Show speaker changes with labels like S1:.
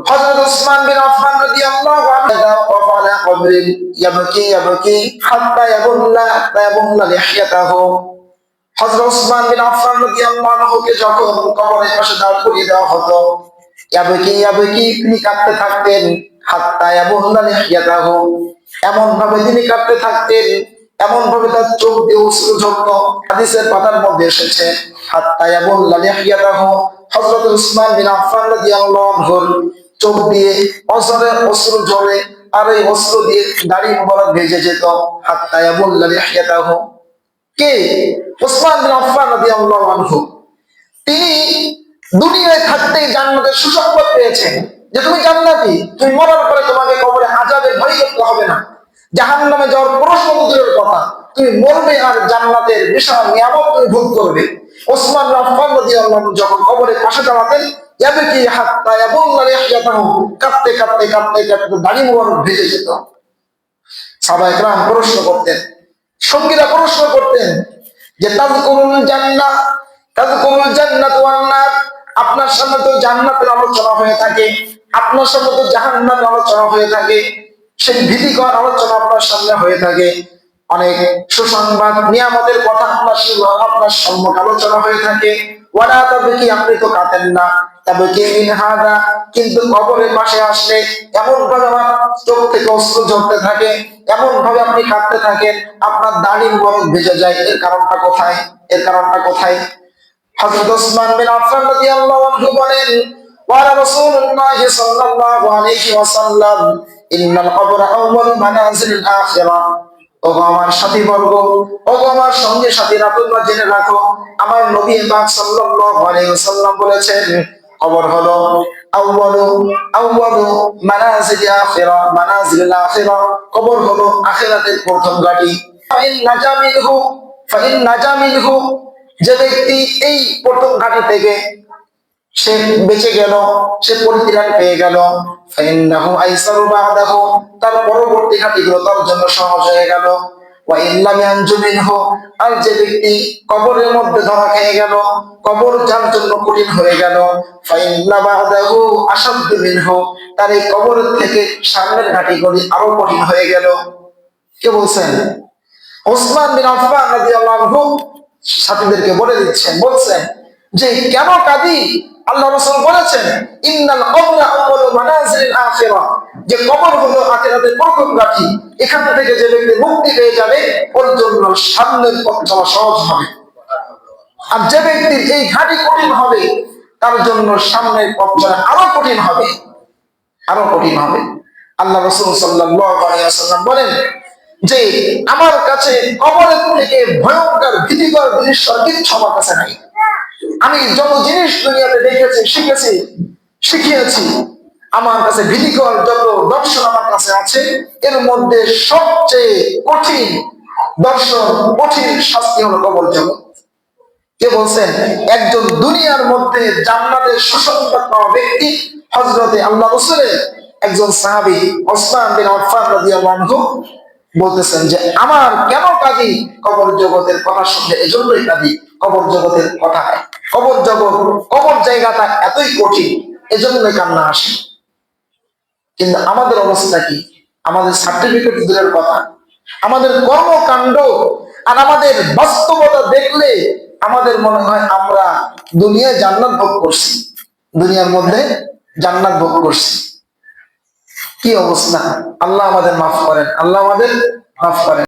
S1: হযরত উসমান বিন আফফান রাদিয়াল্লাহু আনহু ওয়াফ আলা কবরিন ইয়াবকি হাত্তা ইয়াবুল্লা লিহইয়াতাহু। হযরত উসমান বিন আফফান রাদিয়াল্লাহু আনহুকে যখন কবরের পাশে দাঁড় করিয়ে দেওয়া হতো, ইয়াবকি তিনি কাঁদতে থাকতেন, হাত্তা ইয়াবুল্লা লিহইয়াতাহু, এমন ভাবে তিনি কাঁদতে থাকতেন, এমন ভাবে তার চোখ দিয়ে অশ্রু ঝরতো। হাদিসের পাতার মধ্যে এসেছে হাত্তা ইয়াবুল্লা লিহইয়াতাহু, হযরত উসমান বিন আফফান রাদিয়াল্লাহু আনহুর চোখ দিয়ে অশ্রু ঝরে, আর এই অশ্রু দিয়ে দাড়ি মোবারক ভেজে যেত। হাত্তা ইয়াবুল্লা লিহইয়াতাহু। কে? উসমান বিন আফফান রাদিয়াল্লাহু আনহু। তিনি দুনিয়ায় থাকতেই জান্নাতের সুসংবাদ পেয়েছেন যে তুমি জান্নাতি, তুমি মরার পরে তোমাকে কবরে আযাবের ভয় করতে হবে না, জাহান্নামে যাওয়ার প্রশ্ন দূরের কথা, তুমি মরবে আর জান্নাতের বিশাল নিয়ামত তুমি ভোগ করবে। ওসমান বিন আফফান রাদিয়াল্লাহু আনহু যখন কবরে পাশে দাঁড়াতেন, ইয়াবকি হাত্তা ইয়াবুল্লা লিহইয়াতাহু, কাঁদতে কাঁদতে কাঁদতে কাঁদতে দাড়ি মোবারক ভেজে যেত। সাহাবায়ে কেরাম প্রশ্ন করতেন, সঙ্গীরা প্রশ্ন করতেন যে তাযকুরুল জান্নাত ওয়ান নার, আপনার সামনে তো জান্নাতের আলোচনা হয়ে থাকে, আপনার সামনে তো জাহান্নামের আলোচনা হয়ে থাকে, সেই ভীতিকর আলোচনা আপনার সামনে হয়ে থাকে, অনেক সুসংবাদ নিয়ামতের কথা আপনার সম্মুখে আলোচনা হয়ে থাকে। ওয়ালা তাবকি, আপনি তো কাঁদেন না। তাবকি মিন হাদা, কিন্তু কবরের পাশে আসলে এমন ভাবে আমার চোখ থেকে অশ্রু ঝরতে থাকে, এমন ভাবে আপনি কাঁদতে থাকেন, আপনার দাড়ি মোবারক ভেজে যায়। এর কারণটা কোথায়? এর কারণটা কোথায়? হযরত উসমান বিন আফফান রাদিয়াল্লাহু আনহু বলেন, ওয়া রাসূলুল্লাহ সাল্লাল্লাহু আলাইহি ওয়াসাল্লাম, ইন্নাল কবরা আউয়ালু মানাজিলিল আখিরাহ। ওগো আমার সাথীবর্গ, ওগো আমার সঙ্গে সাথীরা, তোমরা জেনে রাখো, আমার নবী পাক সাল্লাল্লাহু আলাইহি ওয়াসাল্লাম বলেছেন, কবর হলো আউয়ালু মানাজিলিল আখিরাহ, কবর হলো আখিরাতের প্রথম ঘাঁটি। ফাইন নাজা মিনহু, যে ব্যক্তি এই প্রথম ঘাঁটি থেকে সে বেঁচে গেল, সে পরিত্রাণ পেয়ে গেল, ফাইন্নাহু আইসারু বাদাহু, তার পরবর্তী ঘাঁটিগুলো তার জন্য সহজ হয়ে গেল। ওয়া ইল্লাম ইয়ানজু মিনহু, আর যে ব্যক্তি কবরের মধ্যে ধরা খেয়ে গেল, কবর যার জন্য কঠিন হয়ে গেল, ফাইন্না বাদাহু আশাদ্দু মিনহু, তার এই কবর থেকে সামনের ঘাঁটিগুলি আরো কঠিন হয়ে গেল। কে বলছেন? ওসমান বিন আফফান রাদিয়াল্লাহু আনহু সাথীদেরকে বলে দিচ্ছেন, বলছেন যে কেন কাঁদি? আল্লাহ রাসূল বলেছেন, ইন্নাল কবরা আউয়ালু মানাজিলিল আখিরাহ, যে কবর হলো আখিরাতের প্রথম ঘাঁটি, এখান থেকে যে ব্যক্তি মুক্তি পেয়ে যাবে ওর জন্য সামনের পথ চলা সহজ হবে। আর যে ব্যক্তির এই ঘাঁটি কঠিন হবে তার জন্য সামনের পথ চলা আরো কঠিন হবে, আরো কঠিন হবে। আল্লাহ রাসূল সাল্লাল্লাহু আলাইহি ওয়াসাল্লাম বলেন যে আমার কাছে কবরের থেকে ভয়ঙ্কর ভীতিকর দৃশ্য কিচ্ছু আমার কাছে নাই। আমি যত জিনিস দুনিয়াতে দেখেছি, শিখিয়েছি, আমার কাছে ভীতিকর যত দর্শন আমার কাছে আছে, এর মধ্যে সবচেয়ে কঠিন দর্শন, কঠিন শাস্তি হলো কবর জগৎ। কে বলছেন? একজন দুনিয়ার মধ্যে জান্নাতের সুসংবাদ পাওয়া ব্যক্তি, হযরতে আল্লাহ রাসূলের একজন সাহাবী ওসমান বিন আফফান রাদিয়াল্লাহু আনহু বলতেছেন যে আমার কেন কাঁদি কবর জগতের কথা শুনলে, এজন্যই কাঁদি কবর জগতের কথায়। কবর জগৎ, কবর জায়গাটা এতই কঠিন, এজন্যই কান্না আসে। কিন্তু আমাদের অবস্থা কি? আমাদের সার্টিফিকেট দূরের কথা, আমাদের কর্মকাণ্ড আর আমাদের বাস্তবতা দেখলে আমাদের মনে হয় আমরা দুনিয়ায় জান্নাত ভোগ করছি, দুনিয়ার মধ্যে জান্নাত ভোগ করছি। কি অবস্থা! আল্লাহ আমাদের মাফ করেন, আল্লাহ আমাদের মাফ করেন।